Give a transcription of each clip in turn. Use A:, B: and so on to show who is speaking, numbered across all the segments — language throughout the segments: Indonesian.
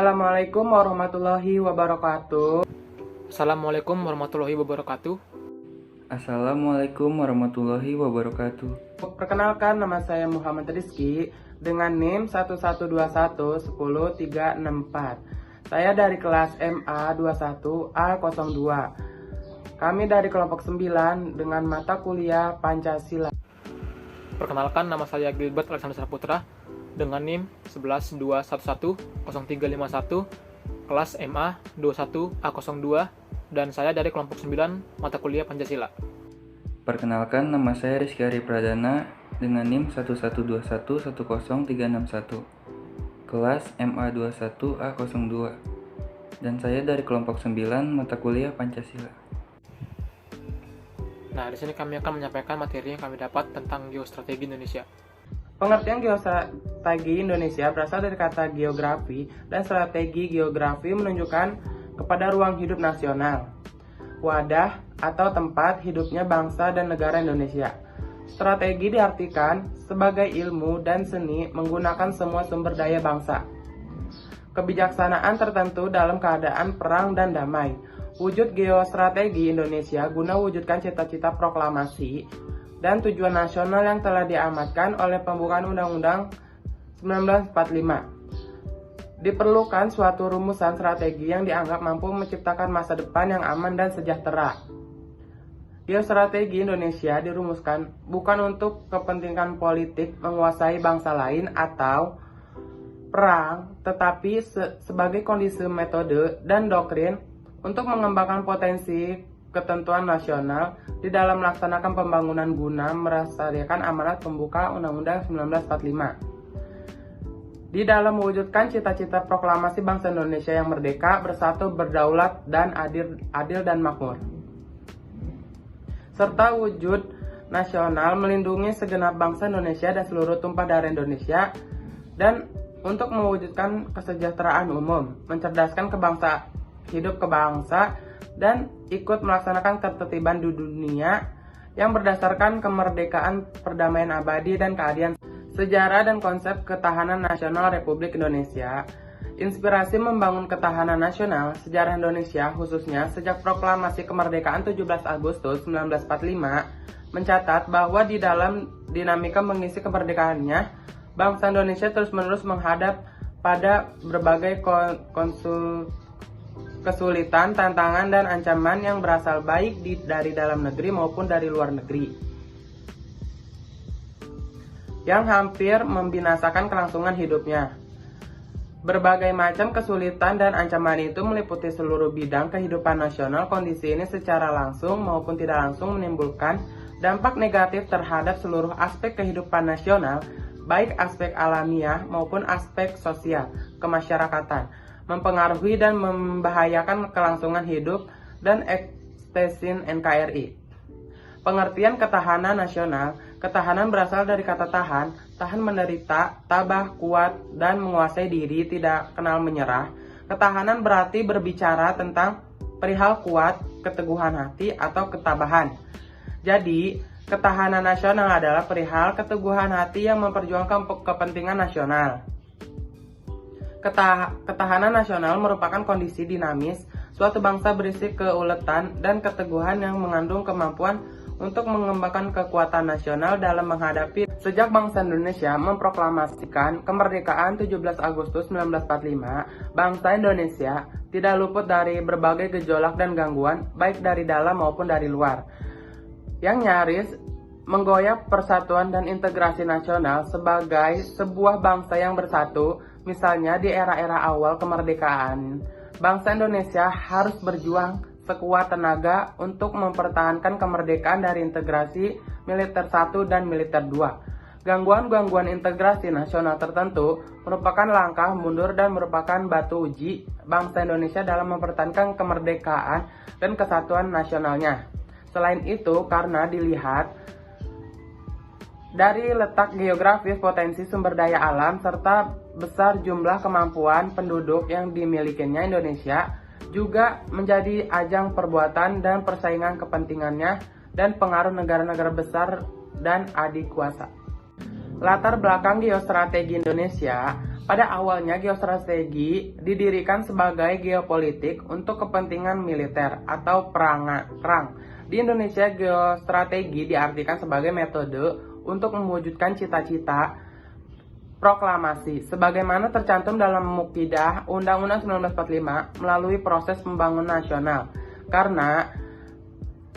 A: Assalamualaikum warahmatullahi wabarakatuh.
B: Assalamualaikum warahmatullahi wabarakatuh.
C: Assalamualaikum warahmatullahi wabarakatuh.
A: Perkenalkan, nama saya Muhammad Rizky dengan NIM 112110364. Saya dari kelas MA 21A02. Kami dari kelompok 9 dengan mata kuliah Pancasila.
B: Perkenalkan, nama saya Gilbert Alexander Saputra dengan NIM 112110351, kelas MA 21A02, dan saya dari kelompok 9 mata kuliah Pancasila.
C: Perkenalkan, nama saya Rizky Ari Pradana dengan NIM 112110361, kelas MA 21A02, dan saya dari kelompok 9 mata kuliah Pancasila.
B: Nah, di sini kami akan menyampaikan materi yang kami dapat tentang geostrategi Indonesia.
A: Pengertian geostrategi Indonesia berasal dari kata geografi, dan strategi geografi menunjukkan kepada ruang hidup nasional, wadah atau tempat hidupnya bangsa dan negara Indonesia. Strategi diartikan sebagai ilmu dan seni menggunakan semua sumber daya bangsa. Kebijaksanaan tertentu dalam keadaan perang dan damai. Wujud geostrategi Indonesia guna wujudkan cita-cita proklamasi dan tujuan nasional yang telah diamatkan oleh pembukaan Undang-Undang 1945. Diperlukan suatu rumusan strategi yang dianggap mampu menciptakan masa depan yang aman dan sejahtera. Geostrategi Indonesia dirumuskan bukan untuk kepentingan politik menguasai bangsa lain atau perang, tetapi sebagai kondisi metode dan doktrin untuk mengembangkan potensi ketentuan nasional di dalam melaksanakan pembangunan guna melaksanakan amanat pembuka Undang-Undang 1945. Di dalam mewujudkan cita-cita proklamasi bangsa Indonesia yang merdeka, bersatu, berdaulat, dan adil dan makmur. Serta wujud nasional melindungi segenap bangsa Indonesia dan seluruh tumpah darah Indonesia, dan untuk mewujudkan kesejahteraan umum, mencerdaskan hidup kebangsa, dan ikut melaksanakan ketertiban di dunia yang berdasarkan kemerdekaan, perdamaian abadi, dan keadilan. Sejarah dan konsep ketahanan nasional Republik Indonesia. Inspirasi membangun ketahanan nasional sejarah Indonesia, khususnya sejak proklamasi kemerdekaan 17 Agustus 1945, mencatat bahwa di dalam dinamika mengisi kemerdekaannya, bangsa Indonesia terus-menerus menghadap pada berbagai kesulitan, tantangan, dan ancaman yang berasal baik dari dalam negeri maupun dari luar negeri, yang hampir membinasakan kelangsungan hidupnya. Berbagai macam kesulitan dan ancaman itu meliputi seluruh bidang kehidupan nasional. Kondisi ini secara langsung maupun tidak langsung menimbulkan dampak negatif terhadap seluruh aspek kehidupan nasional, baik aspek alamiah maupun aspek sosial kemasyarakatan, mempengaruhi dan membahayakan kelangsungan hidup dan eksistensi NKRI. Pengertian ketahanan nasional. Ketahanan berasal dari kata tahan menderita, tabah, kuat, dan menguasai diri, tidak kenal menyerah. Ketahanan berarti berbicara tentang perihal kuat, keteguhan hati, atau ketabahan. Jadi, ketahanan nasional adalah perihal keteguhan hati yang memperjuangkan kepentingan nasional. Ketahanan nasional merupakan kondisi dinamis suatu bangsa berisi keuletan dan keteguhan yang mengandung kemampuan untuk mengembangkan kekuatan nasional dalam menghadapi. Sejak bangsa Indonesia memproklamasikan kemerdekaan 17 Agustus 1945, bangsa Indonesia tidak luput dari berbagai gejolak dan gangguan, baik dari dalam maupun dari luar, yang nyaris menggoyak persatuan dan integrasi nasional sebagai sebuah bangsa yang bersatu. Misalnya di era-era awal kemerdekaan, bangsa Indonesia harus berjuang sekuat tenaga untuk mempertahankan kemerdekaan dari integrasi militer 1 dan militer 2. Gangguan-gangguan integrasi nasional tertentu merupakan langkah mundur dan merupakan batu uji bangsa Indonesia dalam mempertahankan kemerdekaan dan kesatuan nasionalnya. Selain itu, karena dilihat dari letak geografis, potensi sumber daya alam, serta besar jumlah kemampuan penduduk yang dimilikinya, Indonesia juga menjadi ajang perbuatan dan persaingan kepentingannya dan pengaruh negara-negara besar dan adik kuasa. Latar belakang geostrategi Indonesia Pada awalnya geostrategi didirikan sebagai geopolitik untuk kepentingan militer atau perang. Di Indonesia, geostrategi diartikan sebagai metode untuk mewujudkan cita-cita proklamasi sebagaimana tercantum dalam Muqiddah Undang-Undang 1945 melalui proses pembangunan nasional. Karena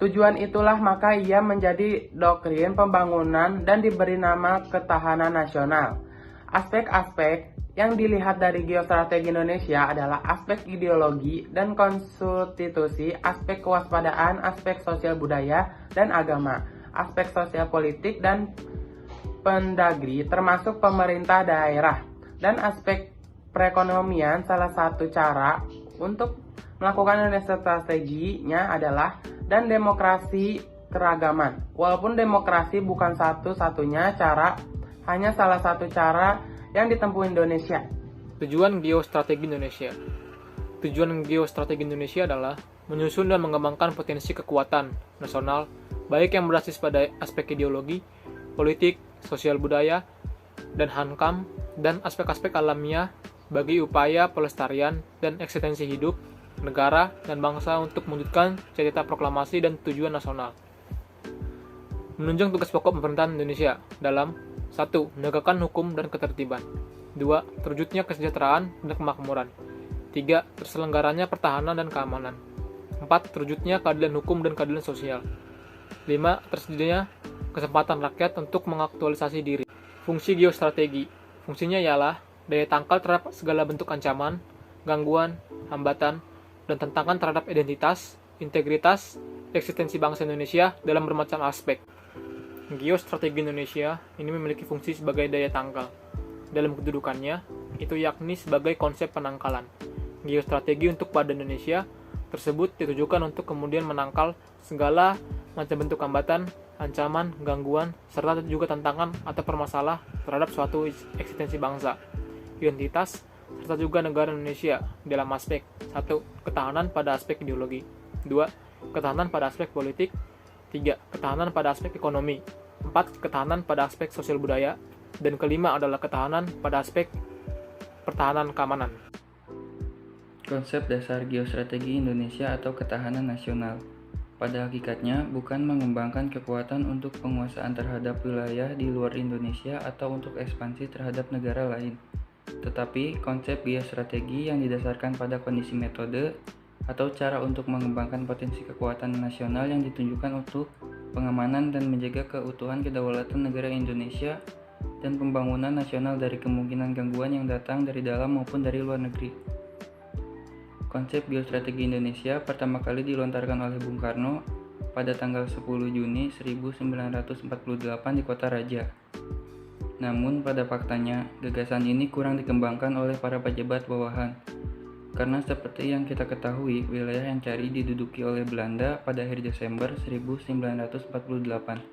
A: tujuan itulah maka ia menjadi doktrin pembangunan dan diberi nama ketahanan nasional. Aspek-aspek yang dilihat dari geostrategi Indonesia adalah aspek ideologi dan konstitusi, aspek kewaspadaan, aspek sosial budaya dan agama, aspek sosial politik dan pendagri termasuk pemerintah daerah, dan aspek perekonomian. Salah satu cara untuk melakukan strateginya adalah dan demokrasi keragaman. Walaupun demokrasi bukan satu-satunya cara, hanya salah satu cara yang ditempuh Indonesia.
B: Tujuan geostrategi Indonesia. Tujuan geostrategi Indonesia adalah menyusun dan mengembangkan potensi kekuatan nasional, baik yang berbasis pada aspek ideologi, politik, sosial budaya, dan hankam, dan aspek-aspek alamiah bagi upaya pelestarian dan eksistensi hidup negara dan bangsa untuk mewujudkan cita-cita proklamasi dan tujuan nasional. Menunjang tugas pokok pemerintahan Indonesia dalam 1. Menegakkan hukum dan ketertiban. 2. Terwujudnya kesejahteraan dan kemakmuran. 3. Terselenggaranya pertahanan dan keamanan. 4. Terwujudnya keadilan hukum dan keadilan sosial. 5. Tersedianya kesempatan rakyat untuk mengaktualisasi diri. Fungsi geostrategi. Fungsinya ialah daya tangkal terhadap segala bentuk ancaman, gangguan, hambatan, dan tantangan terhadap identitas, integritas, eksistensi bangsa Indonesia dalam bermacam aspek. Geostrategi Indonesia ini memiliki fungsi sebagai daya tangkal. Dalam kedudukannya, itu yakni sebagai konsep penangkalan. Geostrategi untuk pada Indonesia tersebut ditujukan untuk kemudian menangkal segala macam bentuk hambatan, ancaman, gangguan, serta juga tantangan atau permasalah terhadap suatu eksistensi bangsa, identitas, serta juga negara Indonesia dalam aspek 1. Ketahanan pada aspek ideologi. 2. Ketahanan pada aspek politik. 3. Ketahanan pada aspek ekonomi. 4. Ketahanan pada aspek sosial budaya. Dan kelima adalah ketahanan pada aspek pertahanan keamanan.
C: Konsep dasar geostrategi Indonesia atau ketahanan nasional pada hakikatnya bukan mengembangkan kekuatan untuk penguasaan terhadap wilayah di luar Indonesia atau untuk ekspansi terhadap negara lain, tetapi konsep geostrategi yang didasarkan pada kondisi metode atau cara untuk mengembangkan potensi kekuatan nasional yang ditunjukkan untuk pengamanan dan menjaga keutuhan kedaulatan negara Indonesia dan pembangunan nasional dari kemungkinan gangguan yang datang dari dalam maupun dari luar negeri. Konsep geostrategi Indonesia pertama kali dilontarkan oleh Bung Karno pada tanggal 10 Juni 1948 di Kota Raja. Namun pada faktanya, gagasan ini kurang dikembangkan oleh para pejabat bawahan. Karena seperti yang kita ketahui, wilayah yang cari diduduki oleh Belanda pada akhir Desember 1948,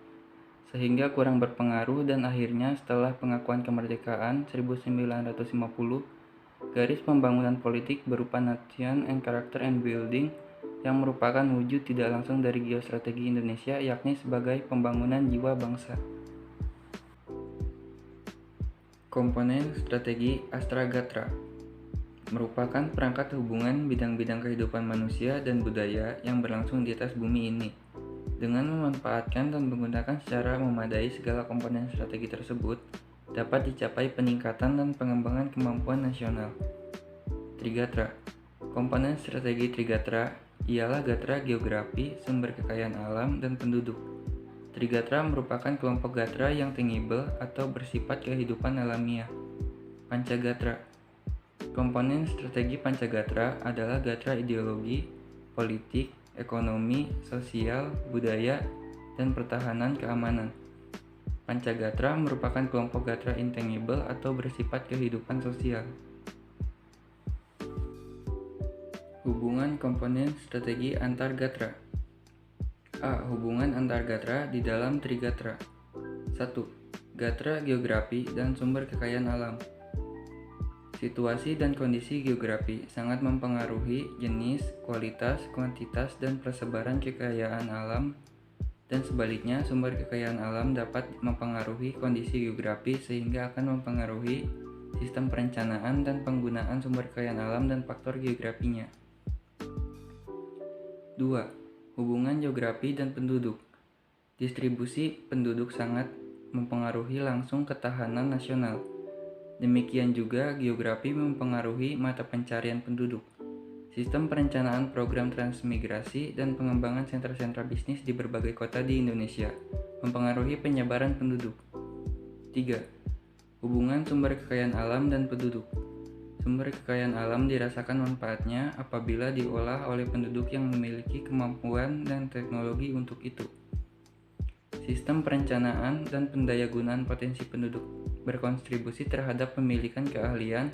C: sehingga kurang berpengaruh dan akhirnya setelah pengakuan kemerdekaan 1950, garis pembangunan politik berupa Nation and Character and Building yang merupakan wujud tidak langsung dari geostrategi Indonesia, yakni sebagai pembangunan jiwa bangsa. Komponen strategi Astragatra merupakan perangkat hubungan bidang-bidang kehidupan manusia dan budaya yang berlangsung di atas bumi ini. Dengan memanfaatkan dan menggunakan secara memadai segala komponen strategi tersebut, dapat dicapai peningkatan dan pengembangan kemampuan nasional. Trigatra. Komponen strategi Trigatra ialah gatra geografi, sumber kekayaan alam, dan penduduk. Trigatra merupakan kelompok gatra yang tangible atau bersifat kehidupan alamiah. Pancagatra. Komponen strategi Pancagatra adalah gatra ideologi, politik, ekonomi, sosial, budaya, dan pertahanan keamanan. Pancagatra merupakan kelompok gatra intangible atau bersifat kehidupan sosial. Hubungan komponen strategi antar gatra. A. Hubungan antar gatra di dalam Trigatra. 1. Gatra geografi dan sumber kekayaan alam. Situasi dan kondisi geografi sangat mempengaruhi jenis, kualitas, kuantitas, dan persebaran kekayaan alam, dan sebaliknya sumber kekayaan alam dapat mempengaruhi kondisi geografi sehingga akan mempengaruhi sistem perencanaan dan penggunaan sumber kekayaan alam dan faktor geografinya. 2. Hubungan geografi dan penduduk. Distribusi penduduk sangat mempengaruhi langsung ketahanan nasional. Demikian juga geografi mempengaruhi mata pencarian penduduk. Sistem perencanaan program transmigrasi dan pengembangan sentra-sentra bisnis di berbagai kota di Indonesia mempengaruhi penyebaran penduduk. 3. Hubungan sumber kekayaan alam dan penduduk. Sumber kekayaan alam dirasakan manfaatnya apabila diolah oleh penduduk yang memiliki kemampuan dan teknologi untuk itu. Sistem perencanaan dan pendayagunaan potensi penduduk berkontribusi terhadap pemilikan keahlian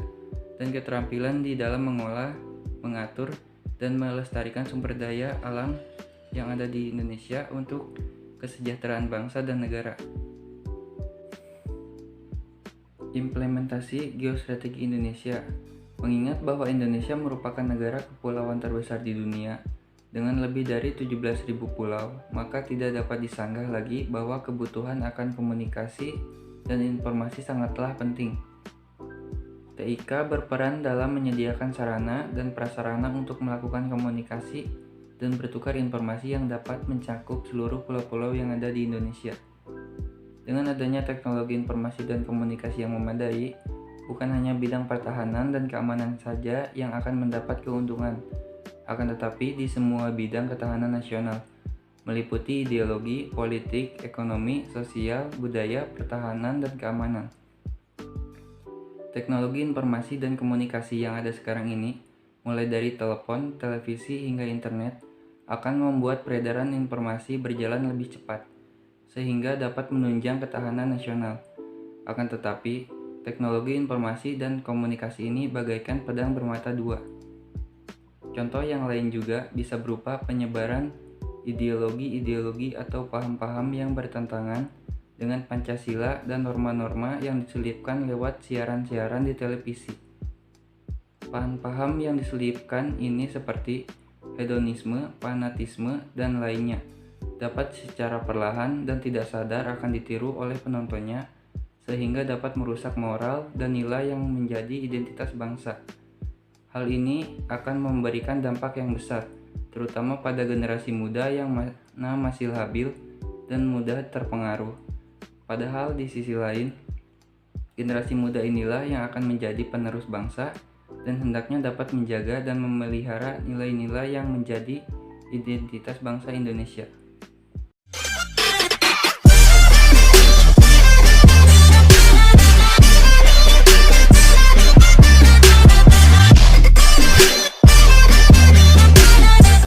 C: dan keterampilan di dalam mengolah, mengatur, dan melestarikan sumber daya alam yang ada di Indonesia untuk kesejahteraan bangsa dan negara. Implementasi geostrategi Indonesia. Mengingat bahwa Indonesia merupakan negara kepulauan terbesar di dunia dengan lebih dari 17.000 pulau, maka tidak dapat disanggah lagi bahwa kebutuhan akan komunikasi dan informasi sangatlah penting. TIK berperan dalam menyediakan sarana dan prasarana untuk melakukan komunikasi dan bertukar informasi yang dapat mencakup seluruh pulau-pulau yang ada di Indonesia. Dengan adanya teknologi informasi dan komunikasi yang memadai, bukan hanya bidang pertahanan dan keamanan saja yang akan mendapat keuntungan, akan tetapi di semua bidang ketahanan nasional, meliputi ideologi, politik, ekonomi, sosial, budaya, pertahanan, dan keamanan. Teknologi informasi dan komunikasi yang ada sekarang ini, mulai dari telepon, televisi, hingga internet, akan membuat peredaran informasi berjalan lebih cepat, sehingga dapat menunjang ketahanan nasional. Akan tetapi, teknologi informasi dan komunikasi ini bagaikan pedang bermata dua. Contoh yang lain juga bisa berupa penyebaran ideologi-ideologi atau paham-paham yang bertentangan dengan Pancasila dan norma-norma yang diselipkan lewat siaran-siaran di televisi. Paham-paham yang diselipkan ini seperti hedonisme, fanatisme, dan lainnya dapat secara perlahan dan tidak sadar akan ditiru oleh penontonnya, sehingga dapat merusak moral dan nilai yang menjadi identitas bangsa. Hal ini akan memberikan dampak yang besar, terutama pada generasi muda yang mana masih labil dan mudah terpengaruh. Padahal di sisi lain, generasi muda inilah yang akan menjadi penerus bangsa dan hendaknya dapat menjaga dan memelihara nilai-nilai yang menjadi identitas bangsa Indonesia.